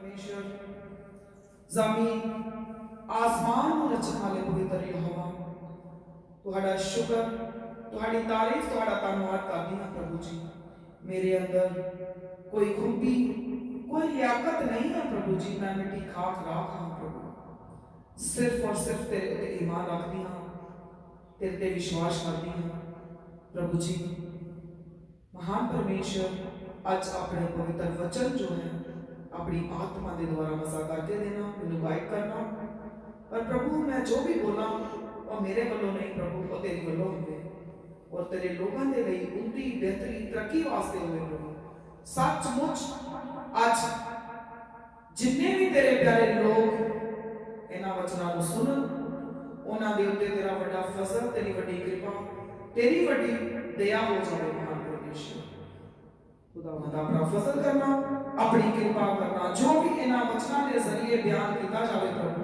परमेश्वर ज़मीन आसमान और रचने वाले पवित्र यहोवा तुहाड़ा शुक्र तुहाड़ी तारीफ तुहाड़ा धन्यवाद करती हूँ प्रभु जी। मेरे अंदर कोई खूबी कोई लियाकत नहीं है प्रभु जी, मैं मिट्टी खाक राख हाँ प्रभु, सिर्फ और सिर्फ तेरे ते ईमान रखती हाँ, तेरे ते विश्वास करती हाँ प्रभु जी। महान परमेश्वर अज अपने पवित्र वचन जो है अपनी आत्मा के द्वारा मसा करके देना, मैनू गाइड करना। पर प्रभु मैं जो भी बोला और मेरे वालों नहीं प्रभु, वो तेरे वालों होंगे और तेरे लोगों के लिए उन्नति बेहतरी तरक्की वास्ते हुए प्रभु। सचमुच आज जिन्ने भी तेरे प्यारे लोग इन्हां वचनां नूं सुनन उन्हां दे उत्ते तेरा बड़ा फजल, तेरी बड़ी कृपा, तेरी बड़ी दया हो जाए महान परमेश्वर। खुदावंद अपना फजल करना, अपनी कृपा करना, जो भी इन्हां वचनां दे जरिए बयान किया जाए प्रभु,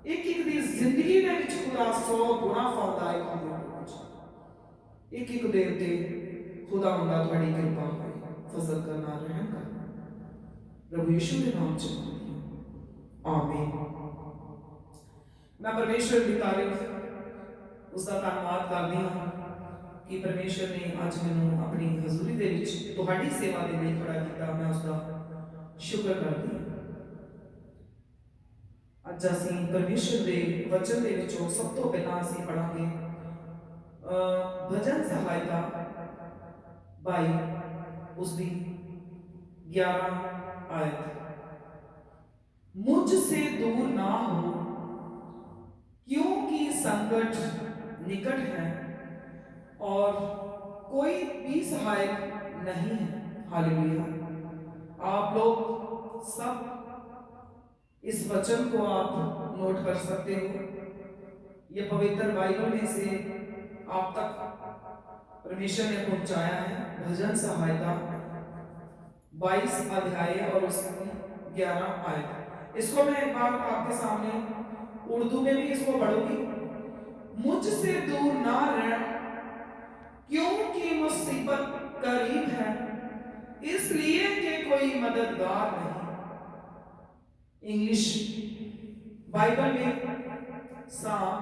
एक एक दी जिंदगी दे विच खुदा 100 गुना फलदायक होवे प्रभु। एक एक दे उत्ते खुदावंदा तुहाडी कृपा फजल करना, रहम करना प्रभु यीशु के नाम च आमीन। मैं परमेश्वर की तारीफ उसका धन्यवाद करदी हां कि परमेश्वर ने अज मैनू अपनी हजूरी दे विच तुहाडी सेवा दे लिए खड़ा किया, मैं उसका शुक्र करदी हां। अज असीं परमेश्वर के वचन दे विचों सब तो पहला असीं पढ़ांगे भजन सहायता 22 उसकी 11 आयत। मुझसे दूर ना हो क्योंकि संकट निकट है और कोई भी सहायक नहीं है। हालेलुया। आप लोग सब इस वचन को आप नोट कर सकते हो। ये पवित्र बाइबल में से आप तक परमेश्वर ने पहुंचाया है। भजन सहायता 22 अध्याय और उसकी 11 आयत। इसको मैं एक बार आपके सामने उर्दू में भी इसको पढ़ूंगी। मुझसे दूर ना रह क्योंकि मुसीबत करीब है, इसलिए कि कोई मददगार नहीं। इंग्लिश बाइबल में साम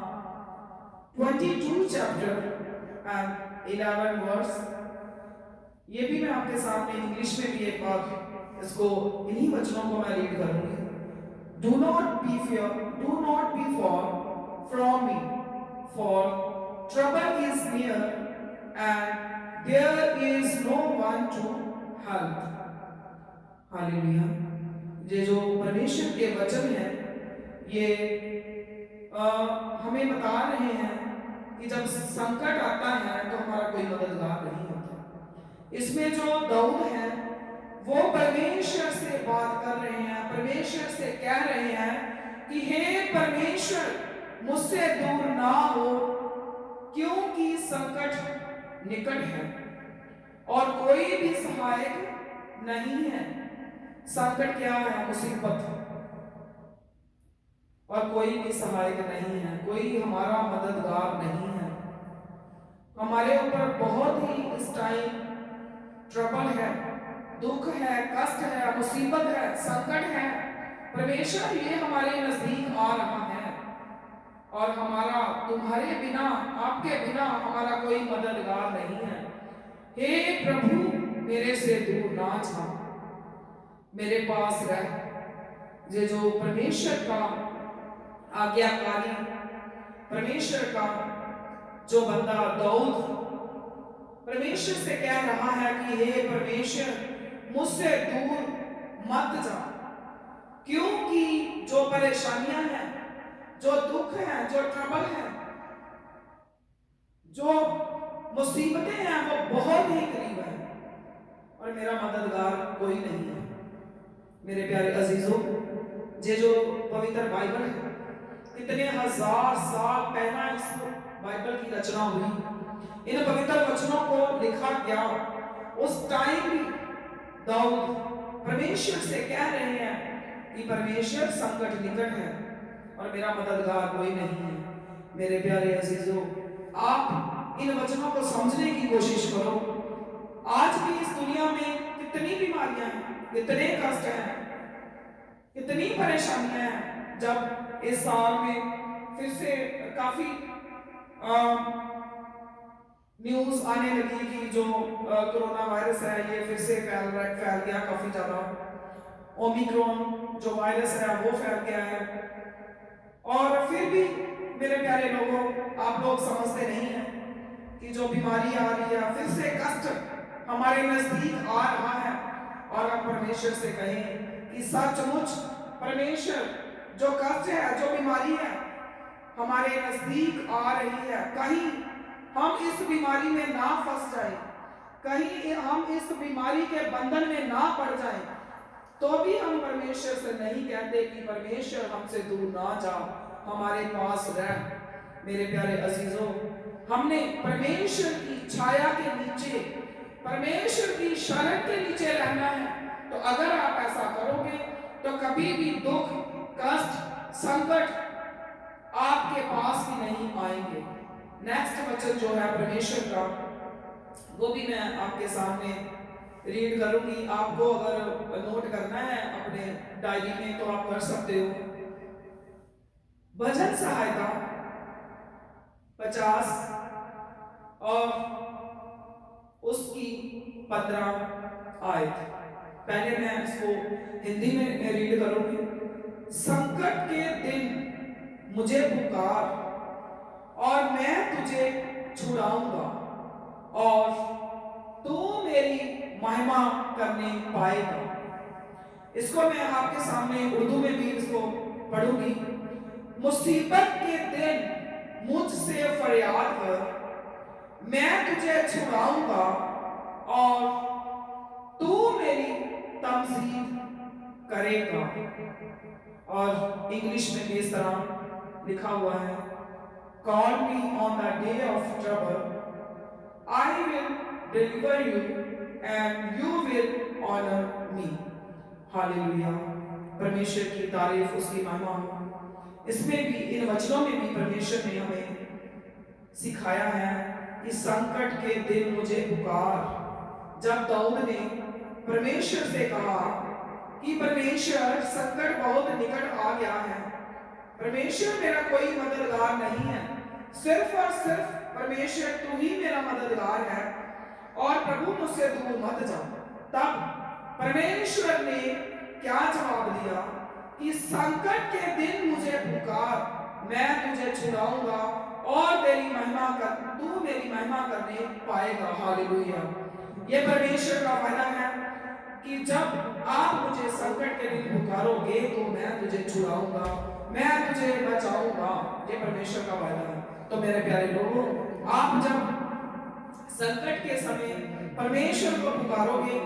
22 चैप्टर एंड 11 वर्स, ये भी मैं आपके सामने इंग्लिश में भी एक बार इसको इन्हीं वचनों को मैं रीड करूंगी। Do not be fear, do not be far from me, for trouble is near and there is no one to help। Hallelujah. ये जो परमेश्वर के वचन है ये हमें बता रहे हैं कि जब संकट आता है तो हमारा कोई मददगार नहीं होता। इसमें जो दाऊद है वो परमेश्वर से बात कर रहे हैं, परमेश्वर से कह रहे हैं कि हे परमेश्वर मुझसे दूर ना हो क्योंकि संकट निकट है और कोई भी सहायक नहीं है। संकट क्या है? मुसीबत। और कोई भी सहायक नहीं है, कोई हमारा मददगार नहीं है। हमारे ऊपर बहुत ही इस टाइम ट्रबल है, दुख है, कष्ट है, मुसीबत है, संकट है। परमेश्वर ये हमारे नजदीक आ रहा है और हमारा तुम्हारे बिना, आपके बिना हमारा कोई मददगार नहीं है। हे प्रभु मेरे से दूर ना जा, मेरे पास रह। ये जो परमेश्वर का आज्ञाकारी, परमेश्वर का जो बंदा दाऊद परमेश्वर से कह रहा है कि हे परमेश्वर मुझसे दूर मत जा, क्योंकि जो परेशानियां हैं, जो दुख है, जो ट्रबल है, जो मुसीबतें हैं वो बहुत ही करीब है और मेरा मददगार कोई नहीं है। मेरे प्यारे अजीजों, ये जो पवित्र बाइबल है कितने हजार साल पहला इस बाइबल की रचना हुई। इन पवित्र वचनों को लिखा गया उस टाइम भी दाऊद परमेश्वर से कह रहे हैं कि परमेश्वर संकट निकट है और मेरा मददगार कोई नहीं है। मेरे प्यारे अजीजों, आप इन वचनों को समझने की कोशिश करो। आज भी इस दुनिया में कितनी बीमारियां हैं, कितने कष्ट हैं, कितनी परेशानियां हैं। जब इस साल में फिर से काफी न्यूज आने लगी कि जो कोरोना वायरस है ये फिर से फैल गया काफी ज्यादा। ओमिक्रॉन जो वायरस है वो फैल गया है। और फिर भी मेरे प्यारे लोगों, आप लोग समझते नहीं हैं कि जो बीमारी आ रही है, फिर से कष्ट हमारे नजदीक आ रहा है। और हम परमेश्वर से कहें कि सचमुच परमेश्वर, जो कष्ट है, जो बीमारी है हमारे नजदीक आ रही है, कहीं हम इस बीमारी में ना फंस जाए, कहीं हम इस बीमारी के बंधन में ना पड़ जाए, तो भी हम परमेश्वर से नहीं कहते कि परमेश्वर हमसे दूर ना जा, हमारे पास रह। मेरे प्यारे अजीजों, हमने परमेश्वर की छाया के नीचे, परमेश्वर की शरण के नीचे रहना है। तो अगर आप ऐसा करोगे तो कभी भी दुख, कष्ट, संकट आपके पास भी नहीं आएंगे। नेक्स्ट वचन जो है परमेश्वर का, वो भी मैं आपके सामने रीड करूंगी। आपको अगर नोट करना है अपने डायरी में तो आप कर सकते हो। भजन सहायता 50 और उसकी 15 आयत। पहले मैं इसको हिंदी में रीड करूंगी। संकट के दिन मुझे पुकार और मैं तुझे छुड़ाऊंगा, और तू मेरी महिमा करने पाएगा। इसको मैं आपके सामने उर्दू में भी इसको पढ़ूंगी। मुसीबत के दिन मुझसे फरियाद कर, मैं तुझे छुड़ाऊंगा और तू मेरी तमजीद करेगा। और इंग्लिश में भी इस तरह लिखा हुआ है, Call me on the day of trouble, I will deliver you and you will honor me. Hallelujah. परमेश्वर की तारीफ, उसकी महिमा हो। इसमें भी, इन वचनों में भी परमेश्वर ने हमें सिखाया है कि संकट के दिन मुझे पुकार। जब दाऊद ने परमेश्वर से कहा कि परमेश्वर, संकट बहुत निकट आ गया है, परमेश्वर मेरा कोई मददगार नहीं है, सिर्फ और सिर्फ परमेश्वर तू ही मेरा मददगार है, और प्रभु मुझसे दूर मत जा। तब परमेश्वर ने क्या जवाब दिया कि संकट के दिन मुझे पुकार, मैं तुझे छुड़ाऊंगा और तेरी महिमा कर, तू मेरी महिमा करने पाएगा। हालेलुया। ये परमेश्वर का वादा है कि जब आप मुझे संकट के दिन पुकारोगे तो मैं तुझे छुड़ाऊंगा, मैं तुझे बचाऊंगा। ये परमेश्वर का वादा है। तो मेरे प्यारे लोगों, आप जब संकट के समय परमेश्वर को पुकारोगे,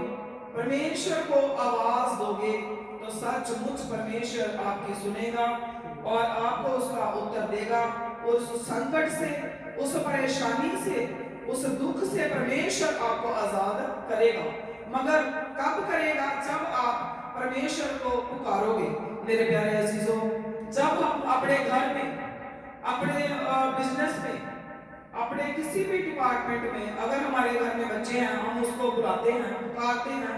परमेश्वर को आवाज दोगे, तो सचमुच परमेश्वर आपकी सुनेगा और आपको उसका उत्तर देगा। उस संकट से, उस परेशानी से, उस दुख से परमेश्वर आपको आजाद करेगा। मगर कब करेगा? जब आप परमेश्वर को पुकारोगे। मेरे प्यारे अजीजों, जब हम अपने घर में, अपने बिजनेस में, अपने किसी भी डिपार्टमेंट में, अगर हमारे घर में बच्चे हैं, हम उसको बुलाते हैं, पुकारते हैं,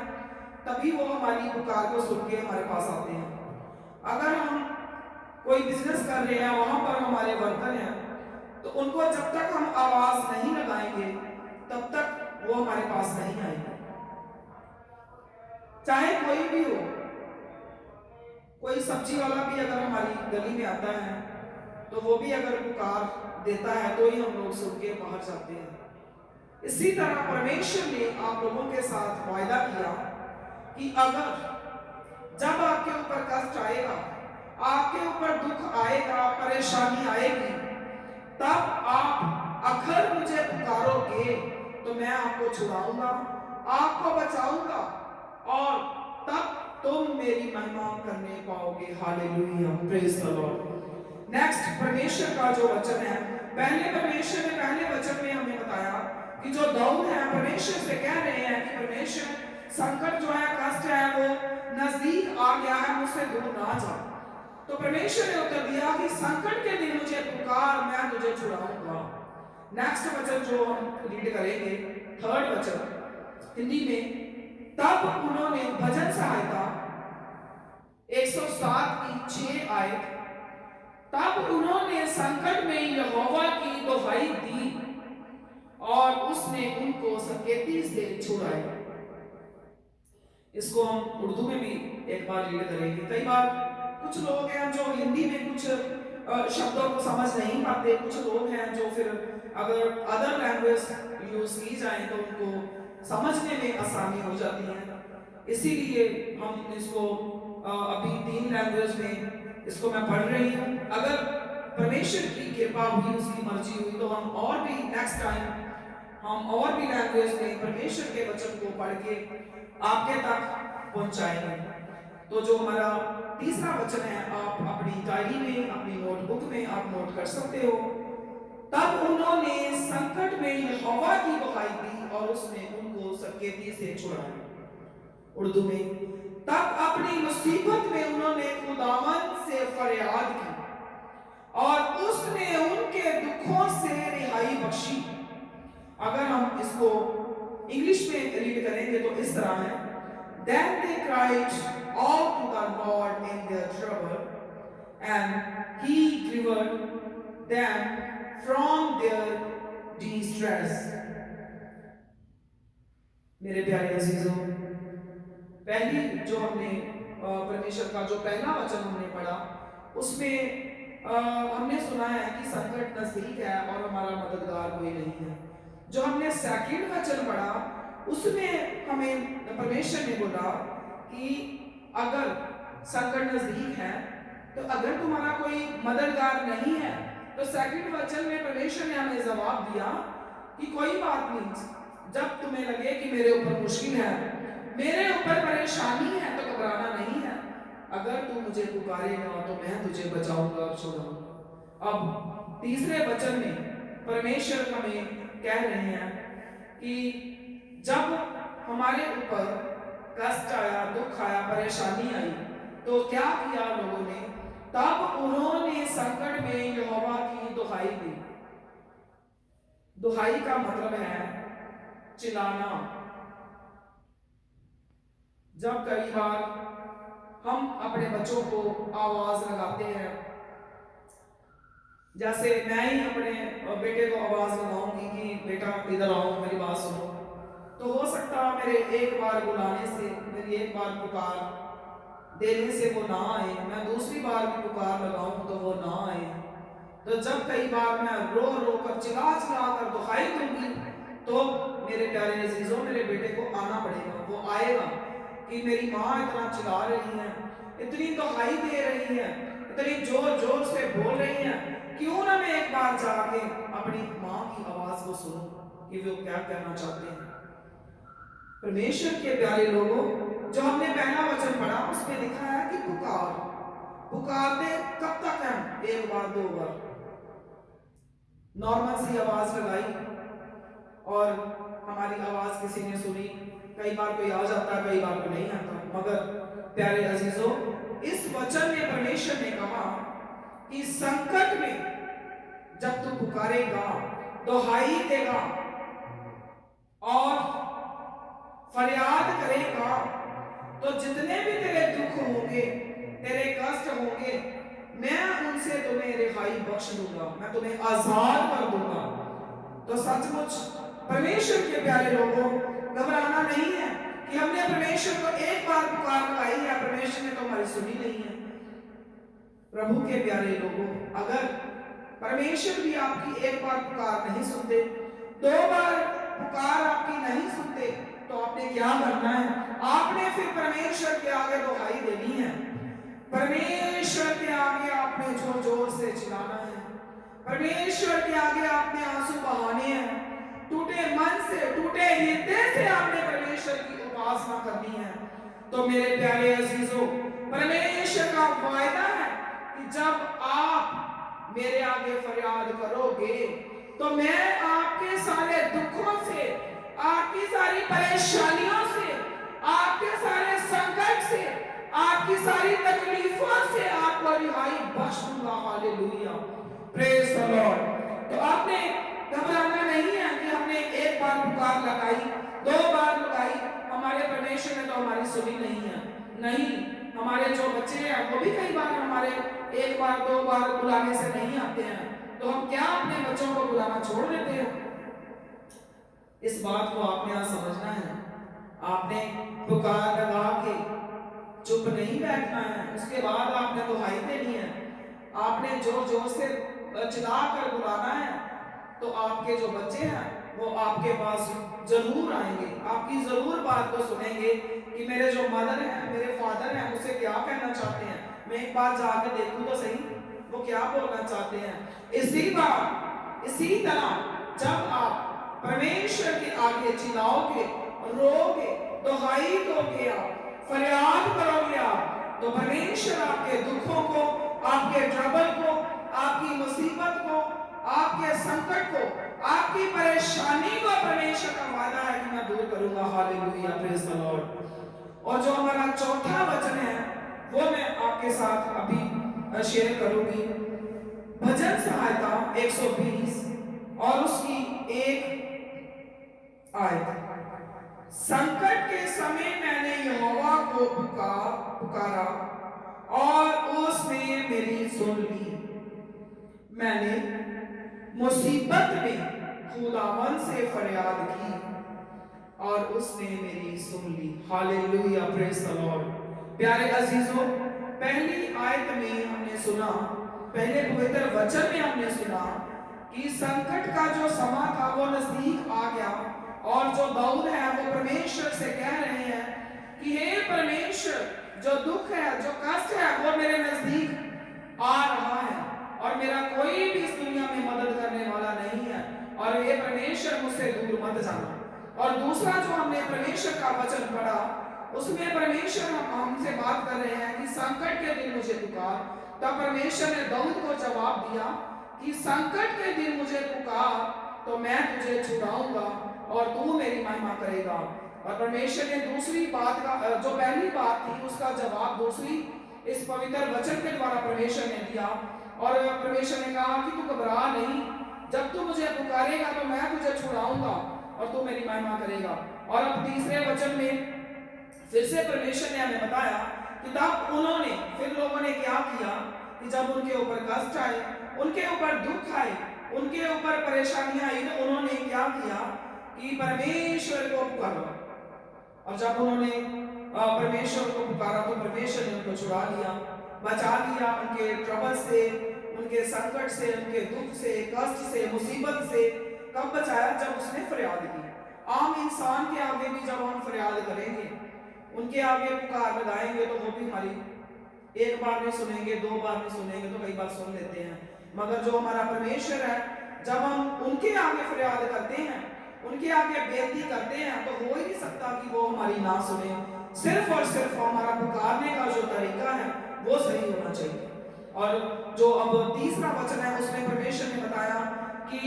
तभी वो हमारी पुकार को सुन के हमारे पास आते हैं। अगर हम कोई बिजनेस कर रहे हैं, वहां पर हमारे वर्कर हैं, तो उनको जब तक हम आवाज नहीं लगाएंगे तब तक वो हमारे पास नहीं आएंगे। चाहे कोई भी हो, कोई सब्जी वाला भी अगर हमारी गली में आता है तो वो भी अगर पुकार देता है तो ही हम लोग सुन के बाहर जाते हैं। इसी तरह परमेश्वर ने आप लोगों के साथ वायदा किया कि अगर जब आपके ऊपर कष्ट आएगा, आपके ऊपर दुख आएगा, परेशानी आएगी, तब आप अगर मुझे पुकारोगे तो मैं आपको छुड़ाऊंगा, आपको बचाऊंगा, और तब तुम मेरी महिमा करने पाओगे। Hallelujah, praise the Lord. Next, परमेश्वर का जो वचन है, पहले परमेश्वर ने पहले वचन में हमें बताया कि जो दाऊद है परमेश्वर से कह रहे हैं कि परमेश्वर, संकट जो है, कष्ट है, वो नजदीक आ गया है, मुझसे दूर ना जा। तो परमेश्वर ने उत्तर दिया कि संकट के दिन मुझे पुकार, मैं तुझे छुड़ाऊंगा। नेक्स्ट वचन जो हम रीड करेंगे, थर्ड वचन हिंदी में, तब उन्होंने भजन सहायता 107 की 6 आयत। तब उन्होंने संकट में यहोवा की दुहाई दी और उसने उनको सकेती से छुड़ाया। इसको हम उर्दू में भी एक बार रीड करेंगे। कई बार कुछ लोग हैं जो हिंदी में कुछ शब्दों को समझ नहीं पाते, कुछ लोग हैं जो फिर अगर अदर लैंग्वेज यूज की जाए तो उनको समझने में आसानी हो जाती है। इसीलिए हम इसको अभी 3 लैंग्वेज में इसको मैं पढ़ रही हूँ। अगर परमेश्वर की कृपा हुई, उसकी मर्जी हुई तो हम और भी नेक्स्ट टाइम हम और भी लैंग्वेज में परमेश्वर के वचन को पढ़ के आपके तक पहुंचाएंगे। तो जो हमारा तीसरा वचन है, आप अपनी डायरी में, अपनी नोटबुक में आप नोट कर सकते हो। तब उन्होंने संकट में यहोवा की दुहाई दी और उसने उनको सकेती से छुड़ाया। उर्दू में, तब अपनी मुसीबत में उन्होंने खुदावन से फरियाद की और उसने उनके दुखों से रिहाई बख्शी। अगर हम इसको इंग्लिश में रीड करेंगे तो इस तरह है, Then they cried out to the Lord in their trouble, and He delivered them from their distress. मेरे प्यारे अजीजों, पहली जो हमने परमेश्वर का जो पहला वचन हमने पढ़ा, उसमें हमने सुना है कि संकट नजदीक है और हमारा मददगार कोई नहीं है। जो हमने सेकंड वचन पढ़ा, उसमें हमें परमेश्वर ने बोला कि अगर संकट नजदीक है, तो अगर तुम्हारा कोई मददगार नहीं है, तो सेकंड वचन में परमेश्वर ने हमें जवाब दिया कि कोई बात नहीं, जब तुम्हें लगे कि मेरे ऊपर मुश्किल है, मेरे ऊपर परेशानी है, तो घबराना नहीं है। अगर तू मुझे पुकारेगा तो मैं तुझे बचाऊंगा और छुड़ाऊंगा। अब तीसरे वचन में परमेश्वर हमें कह रहे हैं कि जब हमारे ऊपर कष्ट आया, दुख आया, परेशानी आई, तो क्या किया लोगों ने? तब उन्होंने संकट में यहोवा की दुहाई दी। दुहाई का मतलब है चिल्लाना। जब कई बार हम अपने बच्चों को आवाज लगाते हैं, जैसे मैं ही अपने बेटे को आवाज लगाऊंगी कि बेटा इधर आओ, मेरी बात सुनो, तो हो सकता मेरे एक बार बुलाने से, मेरी एक बार पुकार देने से वो ना आए, मैं दूसरी बार भी पुकार लगाऊं तो वो ना आए। तो जब कई बार मैं रो रो कर चिल्ला चिल्ला कर दुहाई दूंगी, तो मेरे प्यारे अजीजों, मेरे बेटे को आना पड़ेगा। वो आएगा कि मेरी माँ इतना चिल्ला रही है, इतनी दुहाई दे रही है, इतनी जोर जोर से बोल रही है, क्यों ना मैं एक बार जाके अपनी माँ की आवाज को सुनूं कि वो क्या कहना चाहते हैं। परमेश्वर के प्यारे लोगों, जो हमने पहला वचन पढ़ा, उसमें लिखा है कि पुकारते कब तक हम? एक बार, दो बार, नॉर्मल सी आवाज लगाई और हमारी आवाज किसी ने सुनी। कई बार कोई आ जाता, कई बार कोई नहीं आता। मगर प्यारे अजीजों, इस वचन में परमेश्वर ने कहा कि संकट में जब तू पुकारेगा, दुहाई देगा और फरियाद करेगा, तो जितने भी तेरे दुख होंगे, तेरे कष्ट होंगे, मैं उनसे तुम्हें रिहाई बख्श दूंगा, मैं तुम्हें आजाद कर दूंगा। तो सचमुच परमेश्वर के प्यारे लोगों, घबराना नहीं है कि हमने परमेश्वर को एक बार पुकार लगाई है, परमेश्वर ने तो हमारी सुनी नहीं है। प्रभु के प्यारे लोगों, अगर परमेश्वर भी आपकी एक बार पुकार नहीं सुनते, दो बार पुकार आपकी नहीं सुनते, तो आपने क्या करना है? आपने फिर परमेश्वर के आगे दुहाई देनी है, परमेश्वर के आगे आपने जोर जोर से चिल्लाना है, परमेश्वर के आगे आपने आंसू बहाने हैं, टूटे मन से, टूटे हृदय से आपने परमेश्वर की उपासना करनी है। तो मेरे प्यारे अजीजों, परमेश्वर का वायदा है कि जब आप मेरे आगे फरियाद करोगे, तो मैं आपके सारे दुखों से, आपकी सारी परेशानियों से, आपके सारे संकट से, आपकी सारी तकलीफों से आपको रिहाई बख्श दूंगा। Hallelujah, praise the Lord. तो आपने घबराना नहीं है कि हमने एक बार पुकार लगाई, दो बार लगाई, हमारे परमेश्वर ने तो हमारी सुनी नहीं है। नहीं, हमारे जो बच्चे हैं वो भी कई बार हमारे एक बार दो बार बुलाने से नहीं आते हैं, तो हम क्या अपने बच्चों को बुलाना छोड़ देते हैं? इस बात को आपने आज समझना है। आपने पुकार लगा के चुप नहीं बैठना है, उसके बाद आपने दुहाई देनी है। आपने जोर जोर से चिल्ला कर बुलाना है, तो आपके जो बच्चे हैं वो आपके पास जरूर आएंगे, आपकी जरूर बात को सुनेंगे कि मेरे जो मदर हैं, मेरे फादर हैं, मुझसे क्या कहना चाहते हैं, मैं एक बार जाकर देखूं तो सही वो क्या बोलना चाहते हैं। इसी तरह जब आप परमेश्वर के आगे चिल्लाओगे, रोगे, दुहाई दोगे, आप फरियाद करोगे, आप तो परमेश्वर आपके दुखों को, आपके ट्रबल को, आपकी मुसीबत को, आपके संकट को, आपकी परेशानी को परमेश्वर का वादा है कि मैं दूर करूंगा। Hallelujah, praise the Lord. और जो हमारा चौथा वचन है वो मैं आपके साथ अभी शेयर करूंगी। भजन संहिता 120 और उसकी एक आयत। संकट के समय मैंने यहोवा को पुकारा और उसने मेरी सुन ली। मैंने मुसीबत में खुदावन से फरियाद की और उसने मेरी सुन ली। Hallelujah, praise the lord. प्यारे अजीजों, पहली आयत में हमने सुना, पहले पवित्र वचन में हमने सुना कि संकट का जो समा था वो नजदीक आ गया, और जो दाऊद है वो परमेश्वर से कह रहे हैं कि हे परमेश्वर, जो दुख है, जो कष्ट है वो मेरे नजदीक आ रहा है और मेरा कोई भी इस दुनिया में मदद करने वाला नहीं है, और हे परमेश्वर मुझसे दूर मत जाना। और दूसरा जो हमने परमेश्वर का वचन पढ़ा, उसमें परमेश्वर हमसे बात कर रहे हैं कि संकट के दिन मुझे पुकार। तब परमेश्वर ने दाऊद को जवाब दिया कि संकट के दिन मुझे पुकार तो मैं तुझे छुड़ाऊंगा और तू मेरी महिमा करेगा। और परमेश्वर ने दूसरी बात का, जो पहली बात थी उसका जवाब दूसरी इस पवित्र वचन के द्वारा परमेश्वर ने दिया, और परमेश्वर ने कहा कि तू घबरा नहीं, जब तू मुझे पुकारेगा तो मैं तुझे छुड़ाऊंगा और तू मेरी महिमा करेगा। और अब तीसरे वचन में फिर से परमेश्वर ने हमें बताया कि तब उन्होंने, फिर लोगों ने क्या किया कि जब उनके ऊपर कष्ट आए, उनके ऊपर दुख आए, उनके ऊपर परेशानियां आई, तो उन्होंने क्या किया कि परमेश्वर को पुकारा। और जब उन्होंने परमेश्वर को पुकारा तो परमेश्वर ने उनको छुड़ा लिया, बचा लिया उनके ट्रबल से, उनके संकट से, उनके दुख से, कष्ट से, मुसीबत से। कब बचाया? जब उसने फरियाद की। आम इंसान के आगे भी जब हम फरियाद करेंगे, उनके आगे पुकार लगाएंगे, तो वो भी हमारी एक बार नहीं सुनेंगे, दो बार नहीं सुनेंगे, तो कई बार सुन लेते हैं। मगर जो हमारा परमेश्वर है, जब हम उनके आगे फरियाद करते हैं, उनके आगे बेनती करते हैं, तो हो ही नहीं सकता कि वो हमारी ना सुने। सिर्फ और सिर्फ हमारा पुकारने का जो तरीका है वो सही होना चाहिए। और जो अब तीसरा वचन है उसमें परमेश्वर ने बताया कि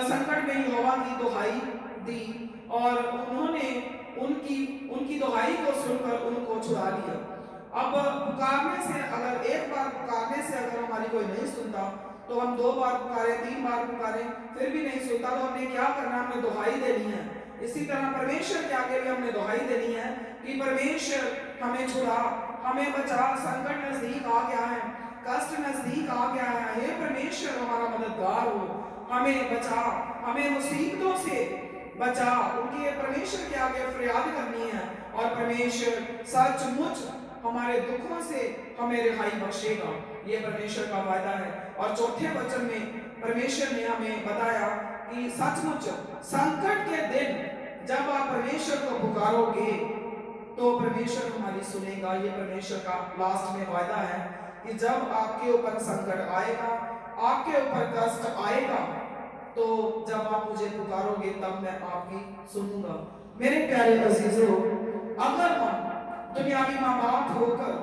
संकट में यहोवा की दुहाई दी और उन्होंने उनकी दुहाई को सुनकर उनको छुड़ा लिया। अब पुकारने से, अगर एक बार पुकारने से अगर हमारी कोई नहीं सुनता, तो हम दो बार पुकारे, तीन बार पुकारे, फिर भी नहीं सुनता, तो हमने क्या करना? हमने दुहाई देनी है। इसी तरह परमेश्वर के आगे भी हमने दुहाई देनी है कि परमेश्वर हमें छुड़ा, हमें बचा, संकट नजदीक आ गया है, कष्ट नजदीक आ गया है, हे परमेश्वर हमारा मददगार हो, हमें बचा, हमें मुसीबतों से बचा। उनके परमेश्वर के आगे फरियाद करनी है और परमेश्वर सचमुच हमारे दुखों से हमें रिहाई बख्शेगा, ये परमेश्वर का वायदा है। और चौथे वचन में परमेश्वर ने हमें बताया कि सचमुच संकट के दिन जब आप परमेश्वर को पुकारोगे तो परमेश्वर हमारी सुनेगा। ये परमेश्वर का लास्ट में वायदा है कि जब आपके ऊपर संकट आएगा, आपके ऊपर कष्ट आएगा, तो जब आप मुझे पुकारोगे तब मैं आपकी सुनूंगा। मेरे प्यारे अजीजों, अगर हम दुनियावी माँ बाप होकर,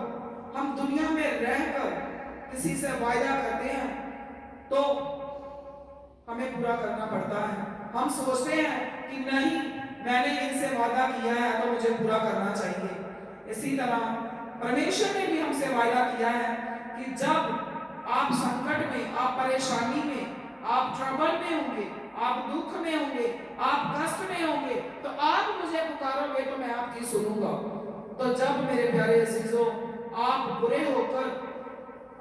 हम दुनिया में रहकर किसी से वायदा करते हैं तो हमें पूरा करना पड़ता है। हम सोचते हैं कि नहीं, मैंने इनसे वादा किया है तो मुझे पूरा करना चाहिए। इसी तरह परमेश्वर ने भी हमसे वादा किया है कि जब आप संकट में, आप परेशानी में, आप ट्रबल में होंगे, आप दुख में होंगे, आप कष्ट में होंगे, तो आप मुझे पुकारोगे तो मैं आपकी सुनूंगा। तो जब मेरे प्यारे अजीजों आप बुरे होकर,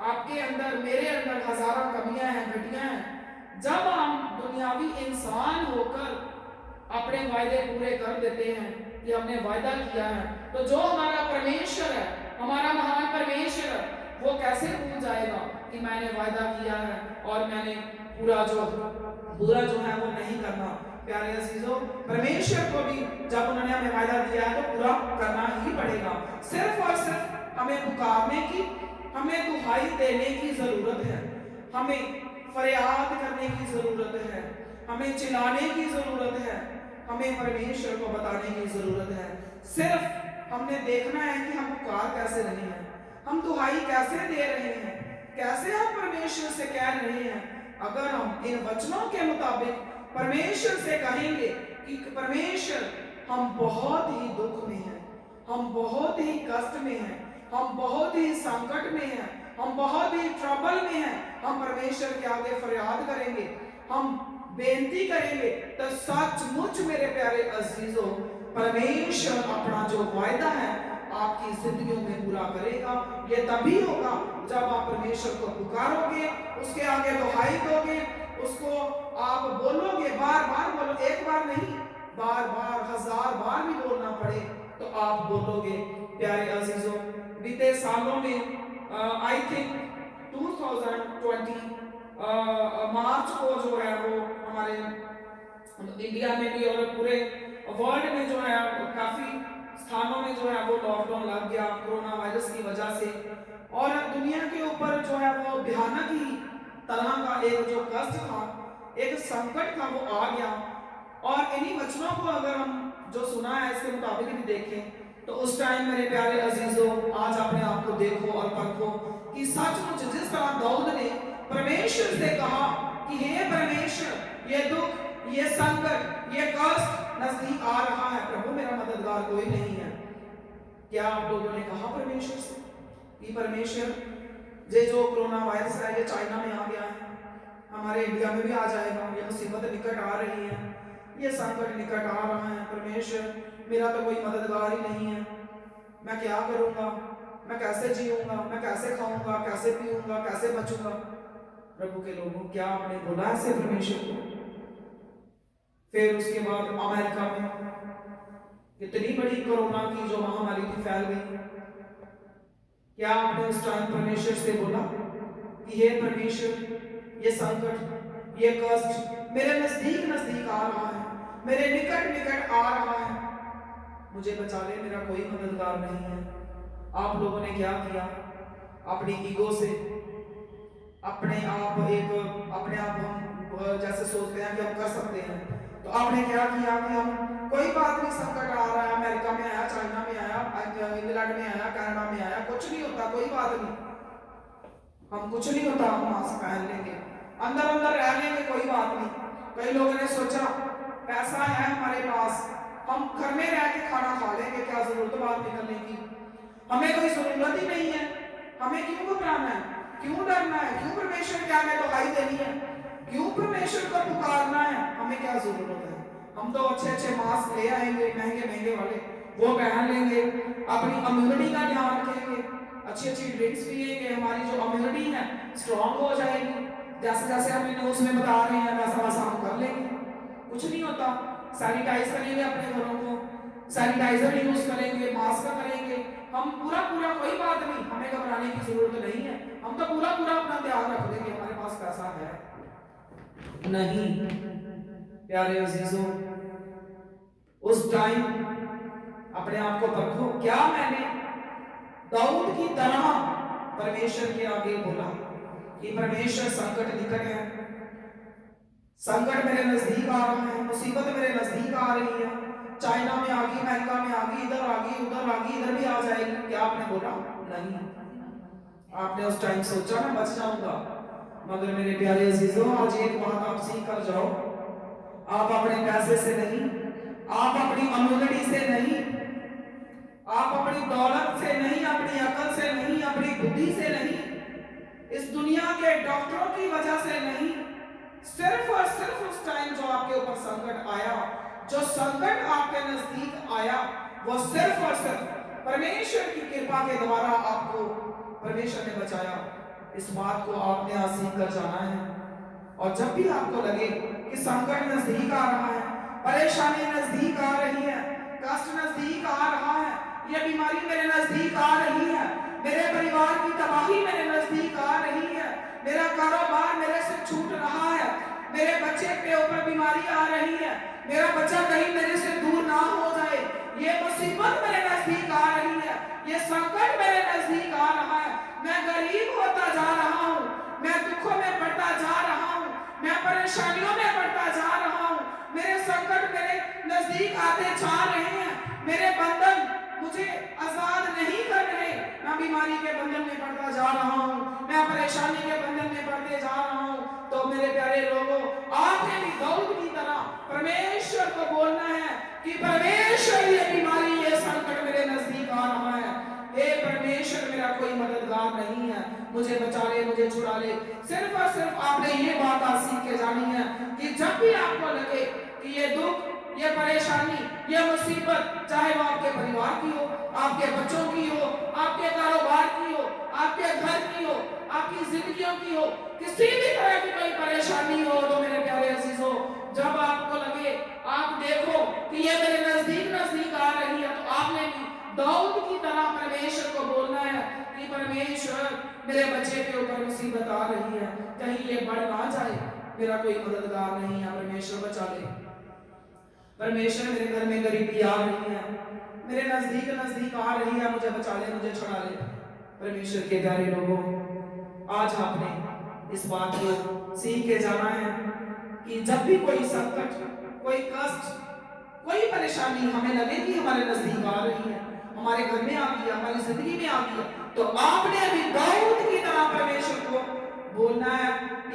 आपके अंदर मेरे अंदर हजारों कमियां हैं, घटियां हैं, जब हम दुनियावी इंसान होकर अपने वायदे पूरे कर देते हैं कि हमने वायदा किया है, तो जो हमारा परमेश्वर है, हमारा महान परमेश्वर है, वो कैसे भूल जाएगा कि मैंने वायदा किया है और मैंने पूरा जो है वो नहीं करना। प्यारे अजीजों, परमेश्वर को भी जब उन्होंने हमें वायदा दिया है तो पूरा करना ही पड़ेगा। सिर्फ और सिर्फ हमें पुकारने की, हमें दुहाई देने की जरूरत है, हमें फरियाद करने की जरूरत है, हमें चिल्लाने की जरूरत है, हमें परमेश्वर को बताने की जरूरत है। सिर्फ हमने देखना है कि हम पुकार कैसे रहे हैं, हम दुहाई कैसे दे रहे हैं, कैसे हम परमेश्वर से कह रहे हैं। अगर हम इन वचनों के मुताबिक परमेश्वर से कहेंगे कि परमेश्वर हम बहुत ही दुख में हैं, हम बहुत ही कष्ट में हैं, हम बहुत ही संकट में हैं, हम बहुत ही ट्रबल में हैं, हम परमेश्वर के आगे फरियाद करेंगे, हम बेनती करेंगे, तो सचमुच मेरे प्यारे अजीजों, परमेश्वर अपना जो वायदा है आपकी जिंदगियों में पूरा करेगा। ये तभी होगा जब आप परमेश्वर को पुकारोगे, उसके आगे दुहाई दोगे, उसको आप बोलोगे, बार बार बोलो, एक बार नहीं, बार बार 1000 बार भी बोलना पड़े तो आप बोलोगे। प्यारे अजीजों, बीते सालों में आई थिंक 2020 मार्च को जो है वो हमारे इंडिया में भी और पूरे वर्ल्ड में जो है काफी स्थानों में जो है वो लॉकडाउन लग गया कोरोना वायरस की वजह से, और दुनिया के ऊपर जो है वो भयानक ही तरह का एक जो कष्ट था, एक संकट था, वो आ गया। और इन्हीं वचनों को अगर हम जो सुना है इसके मुताबिक भी देखें तो उस टाइम मेरे प्यारे अजीजों, आज अपने आप को देखो और परखो कि सचमुच जिस तरह दाऊद ने परमेश्वर से कहा कि हे परमेश्वर, ये दुख, ये संकट, ये कष्ट नजदीक आ रहा है, प्रभु मेरा मददगार कोई नहीं है। क्या आप लोगों ने कहा परमेश्वर से कि परमेश्वर, ये जो कोरोना वायरस है ये चाइना में आ गया है, हमारे इंडिया में भी आ जाएगा, ये मुसीबत निकट आ रही है, ये संकट निकट आ रहा है, परमेश्वर मेरा तो कोई मददगार ही नहीं है, मैं क्या करूंगा, मैं कैसे जीऊंगा, मैं कैसे खाऊंगा, कैसे पीऊंगा, कैसे बचूंगा। प्रभु के लोगों, क्या आपने बोला ऐसे परमेश्वर को? फिर उसके बाद अमेरिका में इतनी बड़ी कोरोना की जो महामारी थी फैल गई, क्या आपने उस टाइम परमेश्वर से बोला कि हे परमेश्वर, ये संकट, ये कष्ट मेरे नजदीक नजदीक आ रहा है, मेरे निकट निकट आ रहा है, मुझे बचा ले, मेरा कोई मददगार नहीं है। आप लोगों ने क्या किया? अपनी ईगो से अपने आप हम जैसे सोचते हैं कि हम कर सकते हैं, तो आपने क्या किया कि हम कोई बात नहीं, संकट आ रहा है, अमेरिका में आया, चाइना में आया, इंग्लैंड में आया, कनाडा में आया, कुछ नहीं होता, कोई बात नहीं, हम कुछ नहीं होता, हम मास्क पहन लेंगे, अंदर अंदर रह लेंगे, कोई बात नहीं। कई लोगों ने सोचा पैसा है हमारे पास, हम घर में रह के खाना खा लेंगे, क्या जरूरत बाहर निकलने की, हमें कोई जरूरत ही नहीं है, हमें क्यों घबराना है, क्यों डरना है, क्यों परमेश्वर के आगे दुहाई देनी है, क्यों परमेश्वर को पुकारना है, हमें क्या जरूरत है। हम तो अच्छे अच्छे मास्क ले आएंगे, महंगे महंगे वाले, वो पहन लेंगे, अपनी इम्यूनिटी का ध्यान रखेंगे, अच्छी अच्छी ड्रिंक्स पिएंगे, हमारी जो इम्यूनिटी है स्ट्रांग हो जाएगी, जैसे जैसे हम न्यूज़ में बता रहे हैं वैसा वैसा हम कर लेंगे। कुछ नहीं होता, सैनिटाइज करेंगे अपने घरों को, सैनिटाइजर यूज करेंगे, मास्क करेंगे, हम पूरा कोई बात नहीं, हमें घबराने की जरूरत नहीं है, हम तो पूरा अपना ध्यान रख लेंगे, हमारे पास पैसा है नहीं। प्यारे अजीजों, उस टाइम अपने आप को परखो, क्या मैंने दाऊद की तरह परमेश्वर के आगे बोला कि परमेश्वर संकट निकट है, संकट मेरे नजदीक आ रहा है, मुसीबत मेरे नजदीक आ रही है, चाइना में आ गई, अमेरिका में आ गई, इधर आ गई, उधर आ गई, इधर भी आ जाएगी, क्या आपने बोला? नहीं। आपने उस टाइम सोचा ना बच जाऊंगा, मगर मेरे प्यारे अजीजों, आज एक बात आप सीख कर जाओ, आप अपने पैसे से नहीं, आप अपनी इम्यूनिटी से नहीं, आप अपनी दौलत से नहीं, अपनी अकल से नहीं, अपनी बुद्धि से नहीं, इस दुनिया के डॉक्टरों की वजह से नहीं, सिर्फ और सिर्फ उस टाइम जो आपके ऊपर संकट आया, जो संकट आपके नजदीक आया, वो सिर्फ और सिर्फ परमेश्वर की कृपा के द्वारा आपको परमेश्वर ने बचाया, इस बात को आपने आज सीख कर जाना है। और जब भी आपको लगे कि संकट नजदीक आ रहा है, परेशानी नजदीक आ रही है, कष्ट नजदीक आ रहा है, ये बीमारी मेरे नजदीक आ रही है, मेरे परिवार की तबाही मेरे नजदीक आ रही है, मेरा कारोबार मेरे से छूट रहा है, मेरे बच्चे के ऊपर बीमारी आ रही है, मेरा बच्चा कहीं मेरे से दूर ना हो जाए, ये मुसीबत मेरे नजदीक आ रही है, ये संकट मेरे नजदीक आ रहा है, मैं गरीब होता जा रहा हूँ, मैं दुखों में पड़ता जा रहा हूँ, मैं परेशानियों में पड़ता जा रहा हूँ, मेरे संकट मेरे नजदीक आते जा रहे हैं, मेरे बंधन मुझे आजाद नहीं कर रहे, मैं बीमारी के बंधन में पड़ता जा रहा हूँ, मैं परेशानी के बंधन में पड़ते जा रहा हूँ। तो मेरे प्यारे लोगों, आपने भी दाऊद की तरह परमेश्वर को बोलना है कि परमेश्वर, ये बीमारी, ये संकट मेरे नजदीक आ रहा है, हे परमेश्वर मेरा कोई मददगार नहीं है, मुझे बचा ले, मुझे छुड़ा ले। सिर्फ और सिर्फ आपने ये बात आज सीख के जानी है कि जब भी आपको लगे कि ये दुख, ये परेशानी, ये मुसीबत, चाहे वो आपके परिवार की हो, आपके बच्चों की हो, आपके कारोबार की हो, आपके घर की हो, आपकी जिंदगियों की हो, किसी भी तरह की कोई परेशानी हो, तो मेरे प्यारे अजीजों, जब आपको लगे, आप देखो कि ये मेरे नजदीक नजदीक आ रही है, तो आपने भी दाऊद की तरह परमेश्वर को बोलना है कि परमेश्वर, मेरे बच्चे के ऊपर मुसीबत आ रही है, कहीं ये बढ़ ना जाए, मेरा कोई मददगार नहीं है, परमेश्वर बचा ले। परमेश्वर, मेरे घर में गरीबी आ रही है, मेरे नजदीक नजदीक आ रही है, मुझे बचा ले, मुझे छुड़ा ले। परमेश्वर के प्यारे लोगों, आज आपने इस बात को सीख के जाना है कि जब भी कोई संकट, कोई कष्ट, कोई परेशानी हमें लगे कि हमारे नजदीक आ रही है, हमारे घर में आ गई है, हमारी जिंदगी में आ गई है, तो आपने अभी दाऊद की तरह परमेश्वर को बोलना है,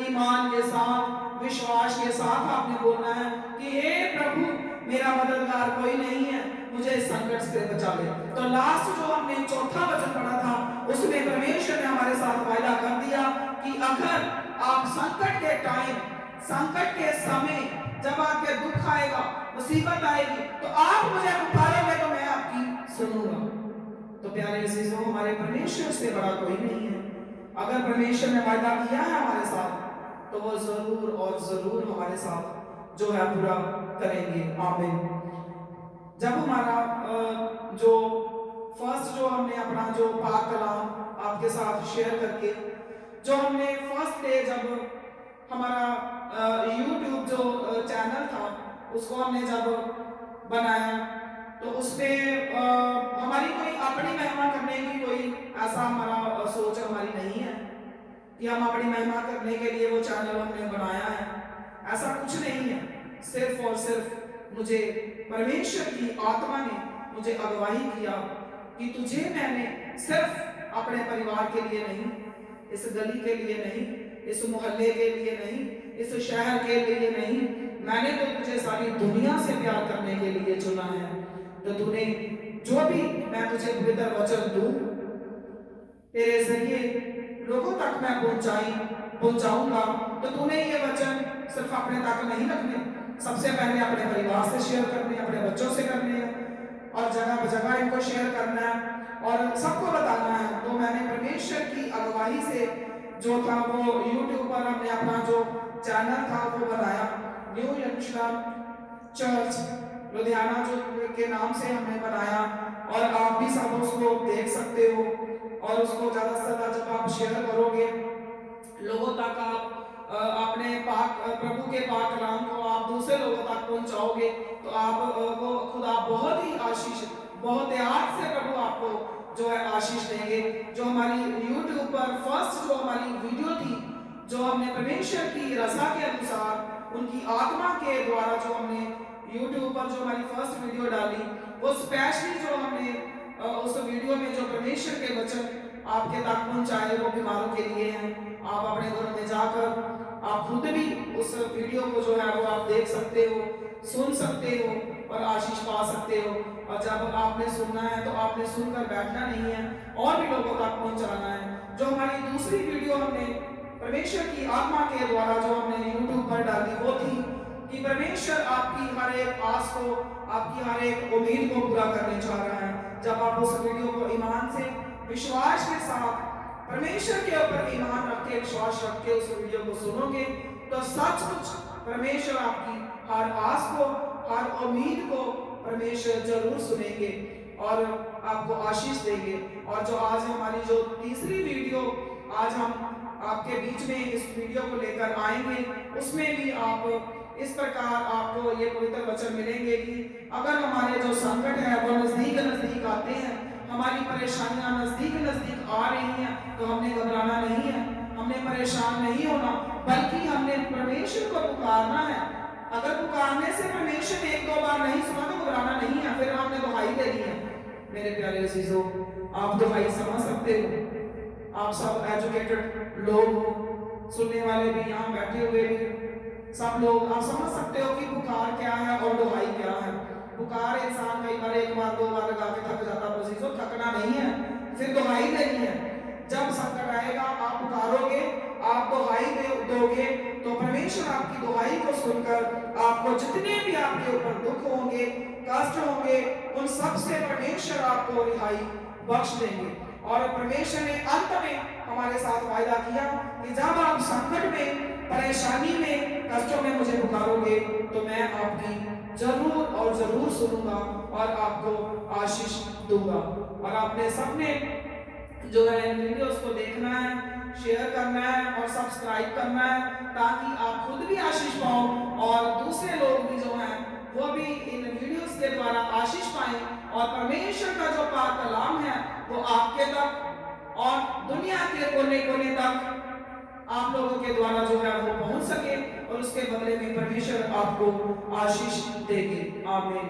ईमान के साथ, विश्वास के साथ आपने बोलना है कि हे प्रभु, मेरा मददगार कोई नहीं है, मुझे इस संकट से बचा ले। तो लास्ट जो हमने चौथा वचन पढ़ा था, उसमें परमेश्वर ने हमारे साथ वायदा कर दिया कि अगर आप संकट के टाइम, संकट के समय, जब आपके दुख आएगा, मुसीबत आएगी, तो आप मुझे पुकारोगे तो मैं आपकी सुनूंगा। तो प्यारे अजीजों, हमारे परमेश्वर से बड़ा कोई नहीं है। अगर परमेश्वर ने वायदा किया है हमारे साथ, तो वो जरूर और जरूर हमारे साथ जो है पूरा करेंगे। आमीन। जब हमारा जो फर्स्ट जो हमने अपना जो पाक कलाम आपके साथ शेयर करके, जो हमने फर्स्ट डे जब हमारा यूट्यूब जो चैनल था, उसको हमने जब बनाया, तो उसमें हमारी कोई अपनी महिमा करने की कोई ऐसा हमारा सोच हमारी नहीं है कि हम अपनी महिमा करने के लिए वो चैनल हमने बनाया है, ऐसा कुछ नहीं है। सिर्फ और सिर्फ मुझे परमेश्वर की आत्मा ने मुझे अगुवाई किया कि तुझे मैंने सिर्फ अपने परिवार के लिए नहीं, इस गली के लिए नहीं, इस मोहल्ले के लिए नहीं, इस शहर के लिए नहीं, मैंने तो तुझे सारी दुनिया से प्यार करने के लिए चुना है। तो तूने जो भी मैं तुझे पवित्र वचन दूं, तेरे जरिए लोगों तक मैं पहुंचाऊंगा, तो तूने ये वचन सिर्फ अपने तक नहीं रखने, सबसे पहले अपने परिवार से शेयर करने, अपने बच्चों से करने हैं, और जगह जगह इनको शेयर करना है और सबको बताना है। तो मैंने परमेश्वर की अगुवाई से जो था वो यूट्यूब पर हमने अपना जो चैनल था वो बनाया, न्यू यरूशलेम चर्च लुधियाना जो के नाम से हमने बनाया, और आप भी सब उसको देख सकते हो, और उसको ज़्यादा से ज़्यादा जब आप शेयर करोगे लोगों तक, आप अपने पाक प्रभु के पाक कलाम को आप दूसरे लोगों तक पहुंचाओगे, तो आप को खुदा बहुत ही आशीष, बहुत याद से प्रभु आपको जो है आशीष देंगे। जो हमारी YouTube पर फर्स्ट जो हमारी वीडियो थी, जो हमने परमेश्वर की रज़ा के अनुसार उनकी आत्मा के द्वारा जो हमने YouTube पर जो हमारी फर्स्ट वीडियो डाली, वो स्पेशली जो हमने उस वीडियो में जो परमेश्वर के वचन आपके तक पहुंचाए वो बीमारों के लिए हैं। आप अपने घरों में जाकर आप खुद भी उस वीडियो को जो है वो आप देख सकते हो, सुन सकते हो और आशीष पा सकते हो। और जब आपने सुनना है तो आपने सुनकर बैठना नहीं है, और भी लोगों तक पहुंचाना है। जो हमारी दूसरी वीडियो हमने परमेश्वर की आत्मा के द्वारा जो हमने YouTube पर डाली, वो थी कि परमेश्वर आपकी हर एक आस को, आपकी हर एक उम्मीद को पूरा करने जा रहा है। जब आप उस वीडियो को ईमान से, विश्वास के साथ, परमेश्वर के ऊपर ईमान रख के, विश्वास रख के उस वीडियो को सुनोगे तो सचमुच परमेश्वर आपकी हर आस को, हर उम्मीद को परमेश्वर जरूर सुनेंगे और आपको आशीष देंगे। और जो आज हमारी जो तीसरी वीडियो आज हम आपके बीच में इस वीडियो को लेकर आएंगे, उसमें भी आप इस प्रकार आपको ये पवित्र वचन मिलेंगे कि अगर हमारे जो संकट है वो नजदीक नजदीक आते हैं, हमारी परेशानियां नजदीक नजदीक आ रही हैं, तो हमने घबराना नहीं है, हमने परेशान नहीं होना, बल्कि हमने परमेश्वर को पुकारना है। अगर पुकारने से परमेश्वर ने एक दो बार नहीं सुना तो घबराना नहीं है, फिर हमने दुहाई देनी है। मेरे प्यारे अजीजों, आप दुहाई समझ सकते हो, आप सब एजुकेटेड लोग हो, सुनने वाले भी, यहाँ बैठे हुए भी सब लोग, आप समझ सकते हो कि पुकार क्या है और दुहाई क्या है। पुकार इंसान कई बार एक बार दो बार लगा के थक जाता है, अजीजों थकना नहीं है, फिर दुहाई देनी है। जब संकट आएगा आप पुकारोगे, आप दुहाई दोगे तो परमेश्वर आपकी दुहाई को सुनकर आपको जितने भी आपके ऊपर दुख होंगे, कष्ट होंगे, उन सब से परमेश्वर आपको रिहाई बख्श देंगे। और परमेश्वर ने अंत में हमारे साथ वायदा किया कि जब आप संकट में, परेशानी में, कष्टों में मुझे पुकारोगे तो मैं आपकी जरूर और जरूर सुनूंगा और आपको आशीष दूंगा। और आपने सबने जो है वीडियोस को देखना है, शेयर करना है और सब्सक्राइब करना है, ताकि आप खुद भी आशीष पाओ और दूसरे लोग भी जो हैं वो भी इन वीडियोस के द्वारा आशीष पाएं और परमेश्वर का जो पाक कलाम है वो आपके तक और दुनिया के कोने कोने तक आप लोगों के द्वारा जो है वो पहुंच सके और उसके बदले में परमेश्वर आपको आशीष देंगे। आमीन।